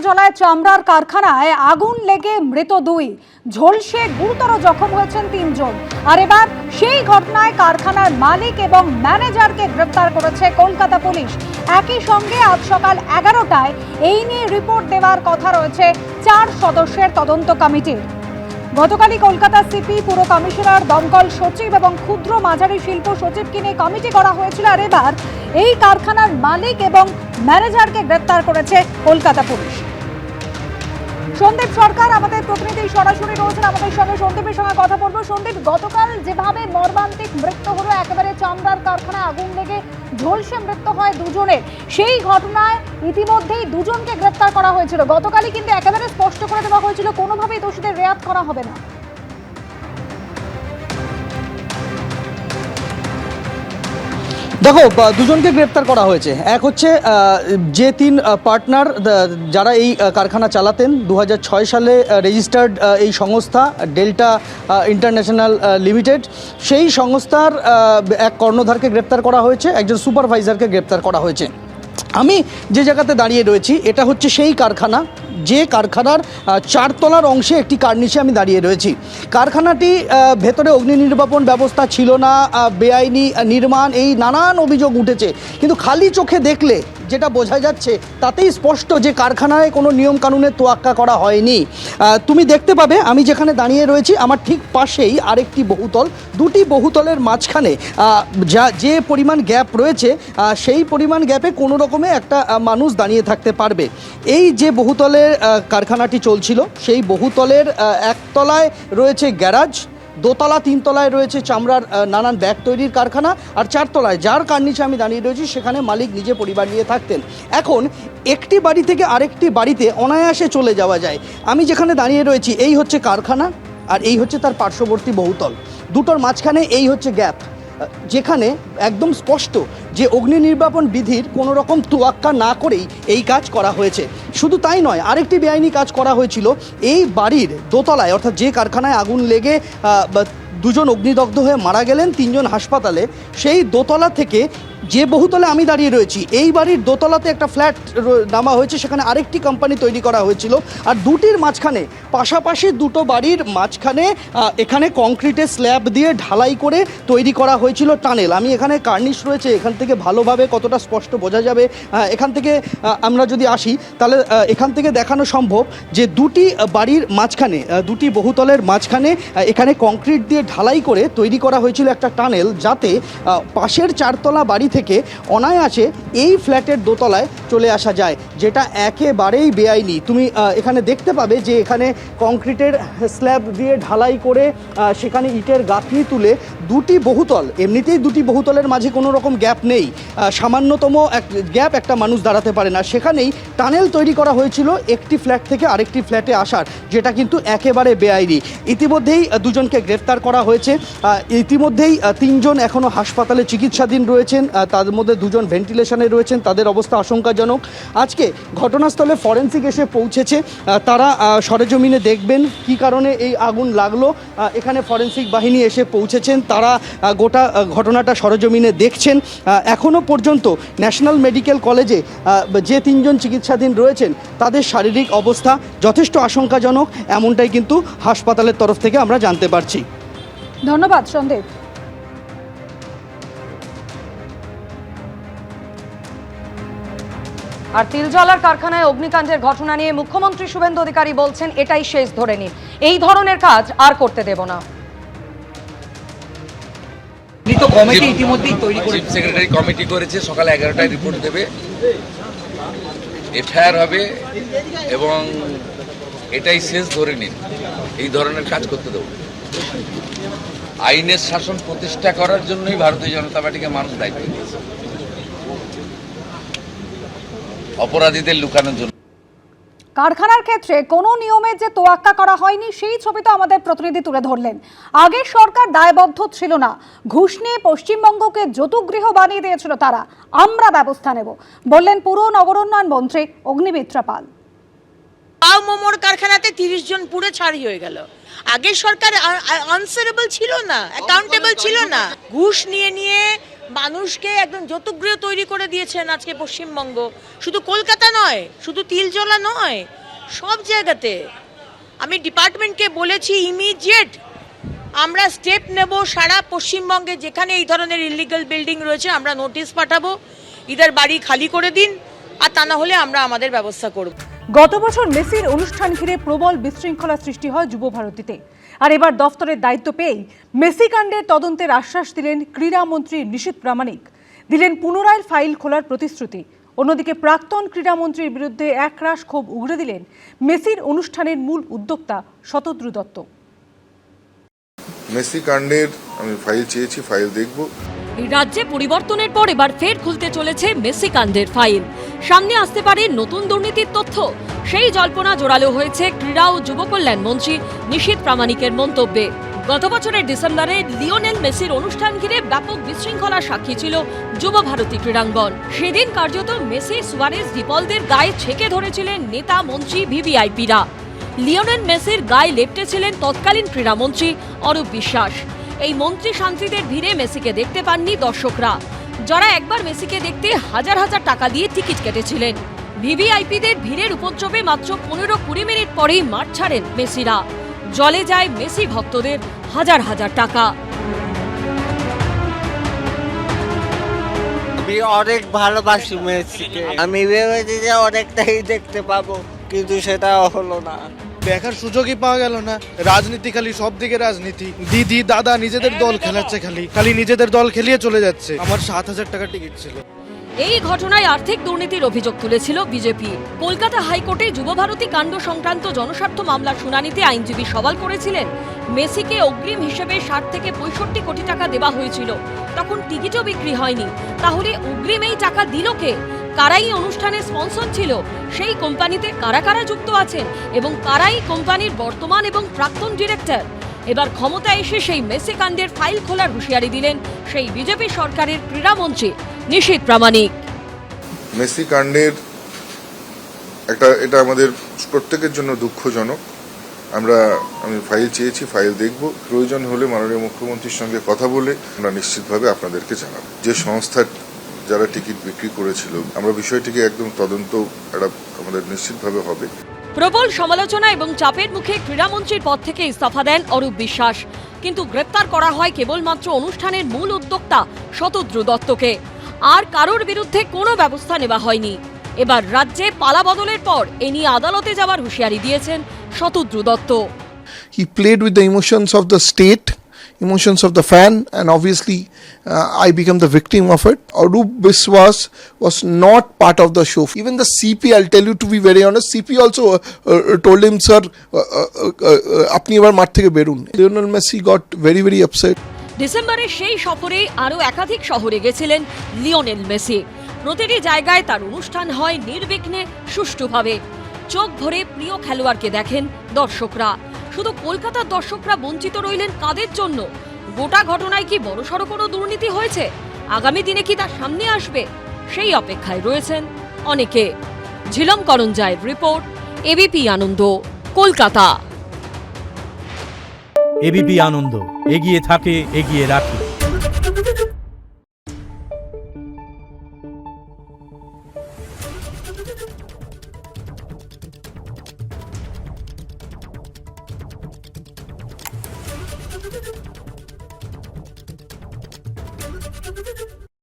তিলজলায় চামড়ার কারখানায় আগুন লেগে মৃত দুই, ঝলসে গুরুতর জখম হয়েছেন তিনজন। আর এবার সেই ঘটনায় কারখানার মালিক এবং ম্যানেজারকে গ্রেফতার করেছে কলকাতা পুলিশ। একই সঙ্গে আজ সকাল 11টায় এই নিয়ে রিপোর্ট দেওয়ার কথা রয়েছে 4 সদস্যের তদন্ত কমিটির। গতকালই কলকাতা সিপি, পুর কমিশনার, দমকল সচিব এবং ক্ষুদ্র মাঝারি শিল্প সচিবকে নিয়ে কমিটি করা হয়েছিল। আর এবার এই কারখানার মালিক এবং ম্যানেজারকে গ্রেফতার করেছে কলকাতা পুলিশ। সন্দীপ সরকার আমাদের প্রতিনিধি সরাসরি রয়েছেন আমাদের সঙ্গে। সন্দীপের সঙ্গে কথা বলবো। সন্দীপ, গতকাল যেভাবে মর্মান্তিক মৃত্যু হলো, একেবারে চামড়ার কারখানায় আগুন লেগে ঝলসে মৃত্যু হয় দুজনের, সেই ঘটনায় ইতিমধ্যেই দুজনকে গ্রেফতার করা হয়েছিল। গতকালই কিন্তু একেবারে স্পষ্ট করে দেওয়া হয়েছিল কোনোভাবেই দোষীদের রেয়াত করা হবে না। দেখো, দুজনকে গ্রেপ্তার করা হয়েছে। এক হচ্ছে যে 3 পার্টনার যারা এই কারখানা চালাতেন। 2006 সালে রেজিস্টার্ড এই সংস্থা ডেল্টা ইন্টারন্যাশনাল লিমিটেড, সেই সংস্থার এক কর্ণধারকে গ্রেপ্তার করা হয়েছে, একজন সুপারভাইজারকে গ্রেপ্তার করা হয়েছে। আমি যে জায়গাতে দাঁড়িয়ে রয়েছি এটা হচ্ছে সেই কারখানা, যে কারখানার 4 তলার অংশে একটি কার্নিশে আমি দাঁড়িয়ে রয়েছি। কারখানাটি ভেতরে অগ্নি নির্বাপন ব্যবস্থা ছিল না, বেআইনি নির্মাণ, এই নানান অভিযোগ উঠেছে। কিন্তু খালি চোখে দেখলে যেটা বোঝা যাচ্ছে তাতেই স্পষ্ট যে কারখানায় কোনো নিয়ম কানুনের তোয়াক্কা করা হয়নি। তুমি দেখতে পাবে আমি যেখানে দাঁড়িয়ে রয়েছি আমার ঠিক পাশেই আরেকটি বহুতল, দুটি বহুতলের মাঝখানে যে পরিমাণ গ্যাপ রয়েছে সেই পরিমাণ গ্যাপে কোনো রকমে একটা মানুষ দাঁড়িয়ে থাকতে পারবে। এই যে বহুতলের কারখানাটি চলছিল সেই বহুতলের একতলায় রয়েছে গ্যারাজ, 2 তলা 3 তলায় রয়েছে চামড়ার নানান ব্যাগ তৈরির কারখানা, আর 4 তলায় যার কার্নিশে আমি দাঁড়িয়ে রয়েছি সেখানে মালিক নিজে পরিবার নিয়ে থাকতেন। এখন একটি বাড়ি থেকে আরেকটি বাড়িতে অনায়াসে চলে যাওয়া যায়। আমি যেখানে দাঁড়িয়ে রয়েছি এই হচ্ছে কারখানা আর এই হচ্ছে তার পার্শ্ববর্তী বহুতল, দুটোর মাঝখানে এই হচ্ছে গ্যাপ, যেখানে একদম স্পষ্ট যে অগ্নি নির্বাপন বিধির কোনো রকম তোয়াক্কা না করেই এই কাজ করা হয়েছে। শুধু তাই নয়, আরেকটি বেআইনি কাজ করা হয়েছিল এই বাড়ির দোতলায়, অর্থাৎ যে কারখানায় আগুন লেগে 2 জন অগ্নিদগ্ধ হয়ে মারা গেলেন, 3 জন হাসপাতালে। সেই দোতলা থেকে যে বহুতলে আমি দাঁড়িয়ে রয়েছি এই বাড়ির দোতলাতে একটা ফ্ল্যাট নামা হয়েছে, সেখানে আরেকটি কোম্পানি তৈরি করা হয়েছিল। আর দুটির মাঝখানে, পাশাপাশি দুটো বাড়ির মাঝখানে এখানে কংক্রিটের স্ল্যাব দিয়ে ঢালাই করে তৈরি করা হয়েছিল টানেল। আমি এখানে কার্নিশ রয়েছে, এখান থেকে ভালোভাবে কতটা স্পষ্ট বোঝা যাবে, এখান থেকে আমরা যদি আসি তাহলে এখান থেকে দেখানো সম্ভব যে দুটি বাড়ির মাঝখানে, দুটি বহুতলের মাঝখানে এখানে কংক্রিট দিয়ে ঢালাই করে তৈরি করা হয়েছিল একটা টানেল, যাতে পাশের 4 তলা বাড়ি থেকে অনায়াসে এই ফ্ল্যাটের দোতলায় চলে আসা যায়, যেটা একেবারেই বেআইনি। তুমি এখানে দেখতে পাবে যে এখানে কংক্রিটের স্ল্যাব দিয়ে ঢালাই করে সেখানে ইটের গাঁথনি তুলে দুটি বহুতল, এমনিতেই দুটি বহুতলের মাঝে কোনো রকম গ্যাপ নেই, সামান্যতম এক গ্যাপ একটা মানুষ দাঁড়াতে পারে না, সেখানেই টানেল তৈরি করা হয়েছিল একটি ফ্ল্যাট থেকে আরেকটি ফ্ল্যাটে আসার, যেটা কিন্তু একেবারে বেআইনি। ইতিমধ্যেই 2 জনকে গ্রেফতার করা হয়েছে। ইতিমধ্যেই 3 জন এখনও হাসপাতালে চিকিৎসাধীন রয়েছেন, তাদের মধ্যে 2 জন ভেন্টিলেশনে রয়েছেন, তাদের অবস্থা আশঙ্কাজনক। আজকে ঘটনাস্থলে ফরেন্সিক এসে পৌঁছেছে, তারা সরেজমিনে দেখবেন কী কারণে এই আগুন লাগলো। এখানে ফরেন্সিক বাহিনী এসে পৌঁছেছেন, তারা গোটা ঘটনাটা সরেজমিনে দেখছেন। এখনও পর্যন্ত ন্যাশনাল মেডিকেল কলেজে যে 3 জন চিকিৎসাধীন রয়েছেন তাদের শারীরিক অবস্থা যথেষ্ট আশঙ্কাজনক, এমনটাই কিন্তু হাসপাতালের তরফ থেকে আমরা জানতে পারছি। ধন্যবাদ সন্দীপ। আর তিলজলার কারখানায় অগ্নিকাণ্ডের ঘটনা নিয়ে মুখ্যমন্ত্রী শুভেন্দু অধিকারী বলছেন এটাই শেষ ধরে নিন, এই ধরনের কাজ আর করতে দেব না। কমিটি ইতিমধ্যেই তৈরি করে, চিফ সেক্রেটারি কমিটি করেছে, সকাল 11টায় রিপোর্ট দেবে, এফআইআর হবে এবং এটাই শেষ ধরে নিন, এই ধরনের কাজ করতে দেব। আইনের শাসন প্রতিষ্ঠা করার জন্যই ভারতীয় জনতা পার্টিকে মানুষ দায়িত্ব দিয়েছে, অপরাধীদের লুকানোর জন্য। কারখানার ক্ষেত্রে কোনো নিয়মের যে তোয়াক্কা করা হয়নি সেই ছবি তো আমাদের প্রতিনিধি তুলে ধরলেন। আগের সরকার দায়বদ্ধ ছিল না, ঘুষ নিয়ে পশ্চিমবঙ্গকে যৌতুকগৃহ বানিয়ে দিয়েছিল তারা, আমরা ব্যবস্থা নেব বললেন পুর নগরোন্নয়ন মন্ত্রী অগ্নিমিত্রা পাল। পাও মোমোর কারখানাতে 30 জন পুরো ছাড়ি হয়ে গেল। আগের সরকার আনসারেবল ছিল না, অ্যাকাউন্টেবল ছিল না, ঘুষ নিয়ে মানুষকে একদম যৌতুকগৃহ তৈরি করে দিয়েছেন আজকে পশ্চিমবঙ্গ। শুধু কলকাতা নয়, শুধু তিলজলা নয়, সব জায়গাতে। আমি ডিপার্টমেন্টকে বলেছি ইমিডিয়েট আমরা স্টেপ নেব, সারা পশ্চিমবঙ্গে যেখানে এই ধরনের ইলিগাল বিল্ডিং রয়েছে আমরা নোটিশ পাঠাবো, ইদার বাড়ি খালি করে দিন, আর তা না হলে আমরা আমাদের ব্যবস্থা করব। গত বছর মেসির অনুষ্ঠান ঘিরে প্রবল বিশৃঙ্খলা সৃষ্টি হয় যুব ভারতীতে। আর এবার দফতরের দায়িত্ব পেয়েই মেসি কাণ্ডের তদন্তের আশ্বাস দিলেন ক্রীড়ামন্ত্রী নিশীথ প্রামাণিক, দিলেন পুনরায় ফাইল খোলার প্রতিশ্রুতি। অন্যদিকে প্রাক্তন ক্রীড়ামন্ত্রীর বিরুদ্ধে একরাশ ক্ষোভ উগরে দিলেন মেসির অনুষ্ঠানের মূল উদ্যোক্তা শতদ্রু দত্ত। মেসি কাণ্ডের আমি ফাইল চেয়েছি, ফাইল দেখব। রাজ্যে পরিবর্তনের পর এবার ফের খুলতে চলেছে মেসি কাণ্ডের ফাইল। সামনে আসতে পারে নতুন দুর্নীতির তথ্য। সেই জল্পনা জোরালো হয়েছে ক্রীড়া ও যুব কল্যাণ মন্ত্রী নিশীথ প্রামাণিকের মন্তব্যে। গত বছরের ডিসেম্বরে লিওনেল মেসির অনুষ্ঠান ঘিরে ব্যাপক বিশৃঙ্খলার সাক্ষী ছিল যুব ভারতী ক্রীড়াঙ্গন। সেদিন কার্যত মেসি, সুয়ারেজ, ডিপলদের গায়ে ছেকে ধরেছিলেন নেতা, মন্ত্রী, ভিভিআইপিরা। লিওনেল মেসির গায়ে লেপটেছিলেন তৎকালীন ক্রীড়ামন্ত্রী অরূপ বিশ্বাস। এই মন্ত্রী শান্তিদের ভিড়ে মেসিকে দেখতে পাননি দর্শকরা, যারা একবার মেসিকে দেখতে হাজার হাজার টাকা দিয়ে টিকিট কেটেছিলেন। ভিভিআইপিদের ভিড়ের উপদ্রবে মাত্র 15-20 মিনিট পরেই মাঠ ছাড়েন মেসিরা। জলে যায় মেসি ভক্তদের হাজার হাজার টাকা। আমি অনেক ভালোবাসি মেসিকে। আমি ভেবেছি যে অনেকটাই দেখতে পাবো, কিন্তু সেটা হলো না। দেখার সুযোগই পাওয়া গেল না। রাজনীতি, খালি সব দিকে রাজনীতি। দিদি দাদা নিজেদের দল খেলাচ্ছে, খালি নিজেদের দল খেলিয়ে চলে যাচ্ছে। আমার 7,000 টাকা টিকিট ছিল। এই ঘটনায় আর্থিক দুর্নীতির অভিযোগ তুলেছিল বিজেপি। কলকাতা হাইকোর্টে যুবভারতী কাণ্ড সংক্রান্ত জনস্বার্থ মামলার শুনানিতে আইনজীবী সওয়াল করেছিলেন, মেসিকে অগ্রিম হিসেবে 60 থেকে 65 কোটি টাকা দেওয়া হয়েছিল, তখন টিকিটও বিক্রি হয়নি। তাহলে অগ্রিম এই টাকা দিল কে? কারাই অনুষ্ঠানের স্পন্সর ছিল? সেই কোম্পানিতে কারা কারা যুক্ত আছেন এবং কারাই কোম্পানির বর্তমান এবং প্রাক্তন ডিরেক্টর? এবার ক্ষমতায় এসে সেই মেসি কাণ্ডের ফাইল খোলার হুঁশিয়ারি দিলেন সেই বিজেপি সরকারের ক্রীড়ামন্ত্রী নিশীথ প্রামাণিক। মেসি কাণ্ডের এটা আমাদের প্রত্যেকের জন্য দুঃখজনক। আমি ফাইল চেয়েছি, ফাইল দেখব। প্রয়োজন হলে মাননীয় মুখ্যমন্ত্রীর সঙ্গে কথা বলে আমরা নিশ্চিতভাবে আপনাদেরকে জানাবো। যে সংস্থার যারা টিকিট বিক্রি করেছিল, আমরা বিষয়টিকে একদম তদন্ত আমাদের নিশ্চিতভাবে হবে। প্রবল সমালোচনা এবং চাপের মুখে ক্রীড়ামন্ত্রীর পদ থেকে ইস্তফা দেন অরূপ বিশ্বাস, কিন্তু গ্রেপ্তার করা হয় কেবলমাত্র অনুষ্ঠানের মূল উদ্যোক্তা শতদ্রু দত্তকে। আর কারোর বিরুদ্ধে কোনো ব্যবস্থা নেওয়া হয়নি। এবার রাজ্যে পালা বদলের পর এ নিয়ে আদালতে যাওয়ার হুঁশিয়ারি দিয়েছেন Shatadru Dutta. He played with the emotions of the state, emotions of the fan, and obviously I became the victim of it. Arup Biswas was not part of the show. Even the CP, I'll tell you to be very honest, CP also told him, sir, apni ebar মাঠ থেকে বেরুন. Lionel Messi got very, very upset. ডিসেম্বরে সেই সফরে আরও একাধিক শহরে গেছিলেন Lionel Messi. প্রতিটি জায়গায় তার অনুষ্ঠান হয় নির্বিঘ্নে, সুষ্ঠুভাবে। চোখ ভরে প্রিয় খেলোয়াড়কে দেখেন দর্শকরা। শুধু কলকাতার দর্শকরা বঞ্চিত রইলেন কাদের জন্য? গোটা ঘটনায় কি বড়সড় কোনো দুর্নীতি হয়েছে? আগামী দিনে কি তার সামনে আসবে? সেই অপেক্ষায় রয়েছেন অনেকে। ঝিলম করঞ্জায়ের রিপোর্ট, এবিপি আনন্দ, কলকাতা। এবিপি আনন্দ, এগিয়ে থাকে, এগিয়ে রাখে।